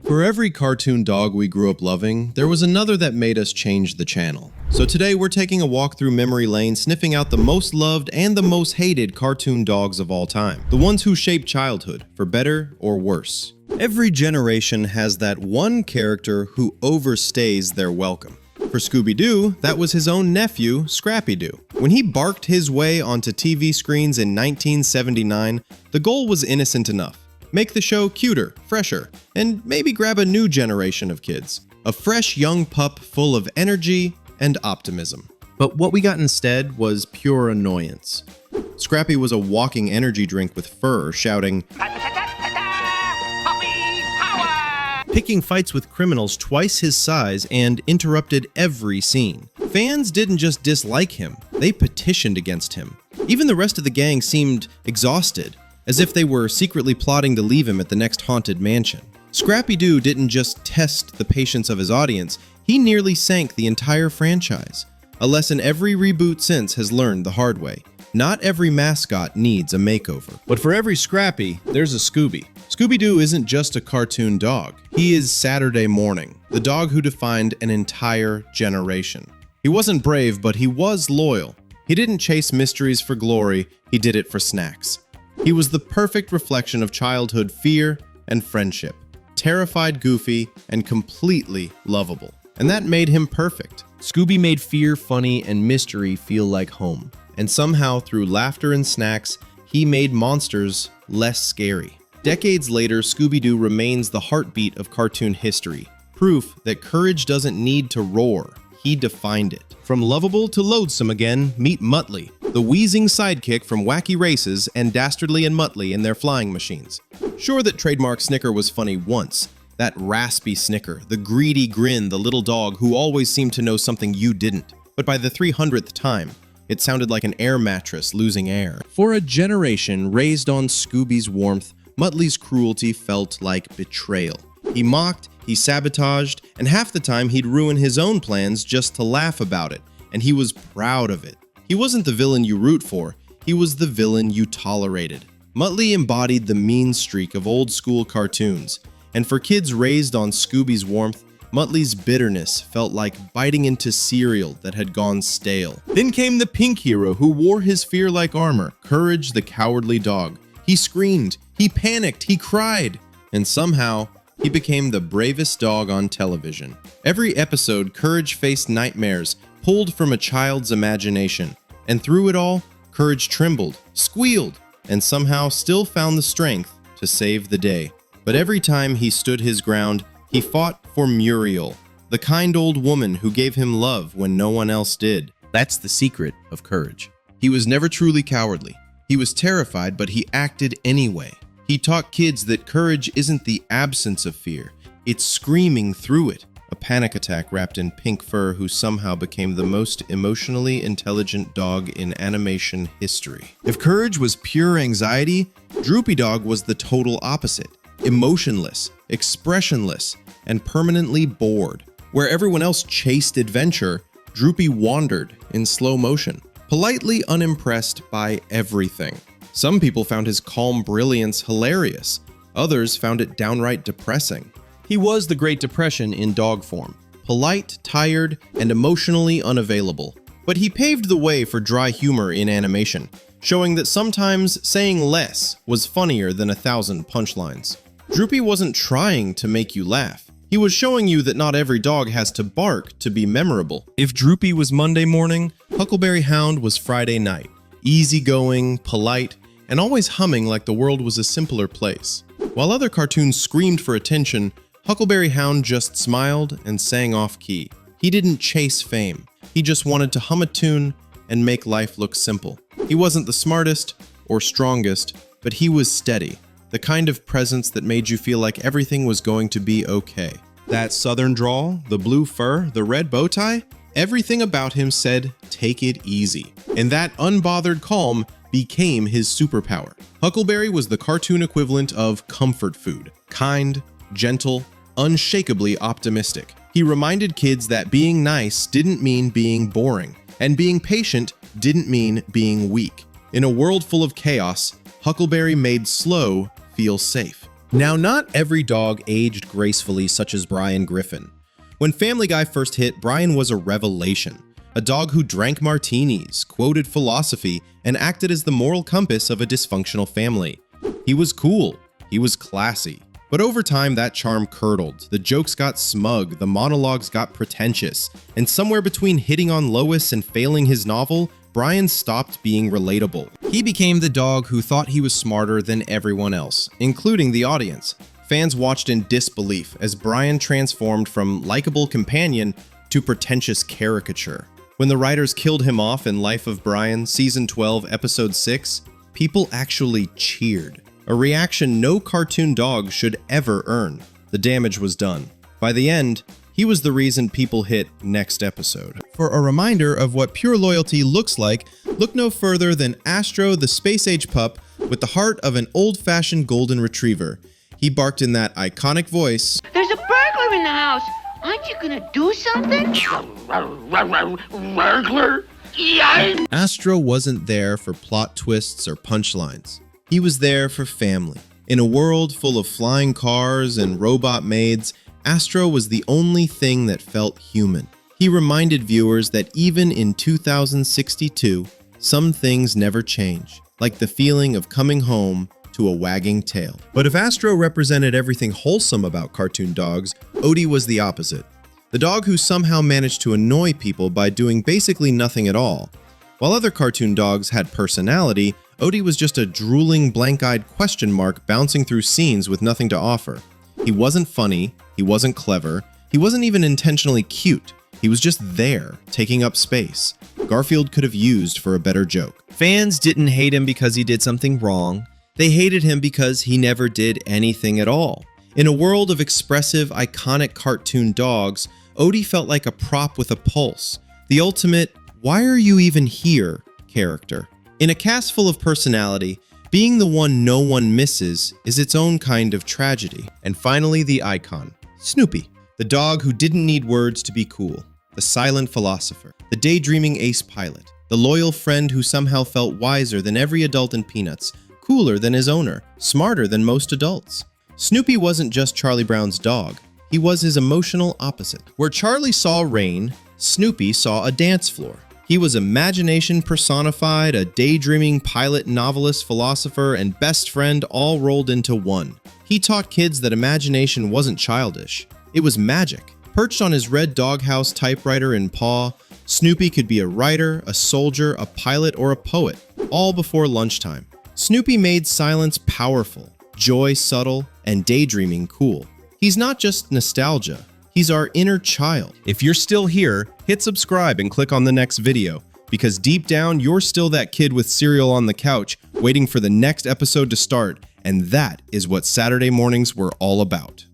For every cartoon dog we grew up loving, there was another that made us change the channel. So today we're taking a walk through memory lane, sniffing out the most loved and the most hated cartoon dogs of all time. The ones who shaped childhood, for better or worse. Every generation has that one character who overstays their welcome. For Scooby-Doo, that was his own nephew, Scrappy-Doo. When he barked his way onto TV screens in 1979, the goal was innocent enough. Make the show cuter, fresher, and maybe grab a new generation of kids. A fresh young pup full of energy and optimism. But what we got instead was pure annoyance. Scrappy was a walking energy drink with fur, shouting, picking fights with criminals twice his size, and interrupted every scene. Fans didn't just dislike him, they petitioned against him. Even the rest of the gang seemed exhausted, as if they were secretly plotting to leave him at the next haunted mansion. Scrappy-Doo didn't just test the patience of his audience, he nearly sank the entire franchise. A lesson every reboot since has learned the hard way. Not every mascot needs a makeover. But for every Scrappy, there's a Scooby. Scooby-Doo isn't just a cartoon dog. He is Saturday morning, the dog who defined an entire generation. He wasn't brave, but he was loyal. He didn't chase mysteries for glory, he did it for snacks. He was the perfect reflection of childhood fear and friendship. Terrified, goofy, and completely lovable. And that made him perfect. Scooby made fear, funny, and mystery feel like home. And somehow, through laughter and snacks, he made monsters less scary. Decades later, Scooby-Doo remains the heartbeat of cartoon history. Proof that courage doesn't need to roar. He defined it. From lovable to loathsome again, meet Muttley, the wheezing sidekick from Wacky Races and Dastardly and Muttley in their flying machines. Sure that trademark Snicker was funny once. That raspy snicker, the greedy grin, the little dog who always seemed to know something you didn't. But by the 300th time, it sounded like an air mattress losing air. For a generation raised on Scooby's warmth, Muttley's cruelty felt like betrayal. He mocked, he sabotaged, and half the time he'd ruin his own plans just to laugh about it, and he was proud of it. He wasn't the villain you root for, he was the villain you tolerated. Muttley embodied the mean streak of old school cartoons, and for kids raised on Scooby's warmth, Muttley's bitterness felt like biting into cereal that had gone stale. Then came the pink hero who wore his fear like armor, Courage the cowardly dog. He screamed, he panicked, he cried, and somehow, he became the bravest dog on television. Every episode, Courage faced nightmares pulled from a child's imagination, and through it all, Courage trembled, squealed, and somehow still found the strength to save the day. But every time he stood his ground, he fought for Muriel, the kind old woman who gave him love when no one else did. That's the secret of Courage. He was never truly cowardly. He was terrified, but he acted anyway. He taught kids that courage isn't the absence of fear, it's screaming through it. A panic attack wrapped in pink fur who somehow became the most emotionally intelligent dog in animation history. If Courage was pure anxiety, Droopy Dog was the total opposite. Emotionless, expressionless, and permanently bored. Where everyone else chased adventure, Droopy wandered in slow motion, politely unimpressed by everything. Some people found his calm brilliance hilarious, others found it downright depressing. He was the Great Depression in dog form, polite, tired, and emotionally unavailable. But he paved the way for dry humor in animation, showing that sometimes saying less was funnier than 1,000 punchlines. Droopy wasn't trying to make you laugh. He was showing you that not every dog has to bark to be memorable. If Droopy was Monday morning, Huckleberry Hound was Friday night. Easygoing, polite, and always humming like the world was a simpler place. While other cartoons screamed for attention, Huckleberry Hound just smiled and sang off-key. He didn't chase fame. He just wanted to hum a tune and make life look simple. He wasn't the smartest or strongest, but he was steady. The kind of presence that made you feel like everything was going to be okay. That southern drawl, the blue fur, the red bow tie, everything about him said, take it easy. And that unbothered calm became his superpower. Huckleberry was the cartoon equivalent of comfort food. Kind, gentle, unshakably optimistic. He reminded kids that being nice didn't mean being boring, and being patient didn't mean being weak. In a world full of chaos, Huckleberry made slow feel safe. Now, not every dog aged gracefully such as Brian Griffin. When Family Guy first hit, Brian was a revelation. A dog who drank martinis, quoted philosophy, and acted as the moral compass of a dysfunctional family. He was cool. He was classy. But over time, that charm curdled. The jokes got smug, the monologues got pretentious, and somewhere between hitting on Lois and failing his novel, Brian stopped being relatable. He became the dog who thought he was smarter than everyone else, including the audience. Fans watched in disbelief as Brian transformed from likable companion to pretentious caricature. When the writers killed him off in Life of Brian, Season 12, Episode 6, people actually cheered. A reaction no cartoon dog should ever earn. The damage was done. By the end, he was the reason people hit next episode. For a reminder of what pure loyalty looks like, look no further than Astro, the space-age pup with the heart of an old-fashioned golden retriever. He barked in that iconic voice, "There's a burglar in the house! Aren't you gonna do something?" Burglar? Yeah. Astro wasn't there for plot twists or punchlines. He was there for family. In a world full of flying cars and robot maids, Astro was the only thing that felt human. He reminded viewers that even in 2062, some things never change, like the feeling of coming home to a wagging tail. But if Astro represented everything wholesome about cartoon dogs, Odie was the opposite. The dog who somehow managed to annoy people by doing basically nothing at all. While other cartoon dogs had personality, Odie was just a drooling, blank-eyed question mark bouncing through scenes with nothing to offer. He wasn't funny, he wasn't clever, he wasn't even intentionally cute. He was just there, taking up space. Garfield could have used for a better joke. Fans didn't hate him because he did something wrong. They hated him because he never did anything at all. In a world of expressive, iconic cartoon dogs, Odie felt like a prop with a pulse. The ultimate, "why are you even here?" character. In a cast full of personality, being the one no one misses is its own kind of tragedy. And finally, the icon, Snoopy. The dog who didn't need words to be cool. The silent philosopher. The daydreaming ace pilot. The loyal friend who somehow felt wiser than every adult in Peanuts. Cooler than his owner. Smarter than most adults. Snoopy wasn't just Charlie Brown's dog. He was his emotional opposite. Where Charlie saw rain, Snoopy saw a dance floor. He was imagination personified, a daydreaming pilot, novelist, philosopher, and best friend all rolled into one. He taught kids that imagination wasn't childish. It was magic. Perched on his red doghouse typewriter in paw, Snoopy could be a writer, a soldier, a pilot, or a poet, all before lunchtime. Snoopy made silence powerful, joy subtle, and daydreaming cool. He's not just nostalgia. He's our inner child. If you're still here, hit subscribe and click on the next video, because deep down, you're still that kid with cereal on the couch, waiting for the next episode to start, and that is what Saturday mornings were all about.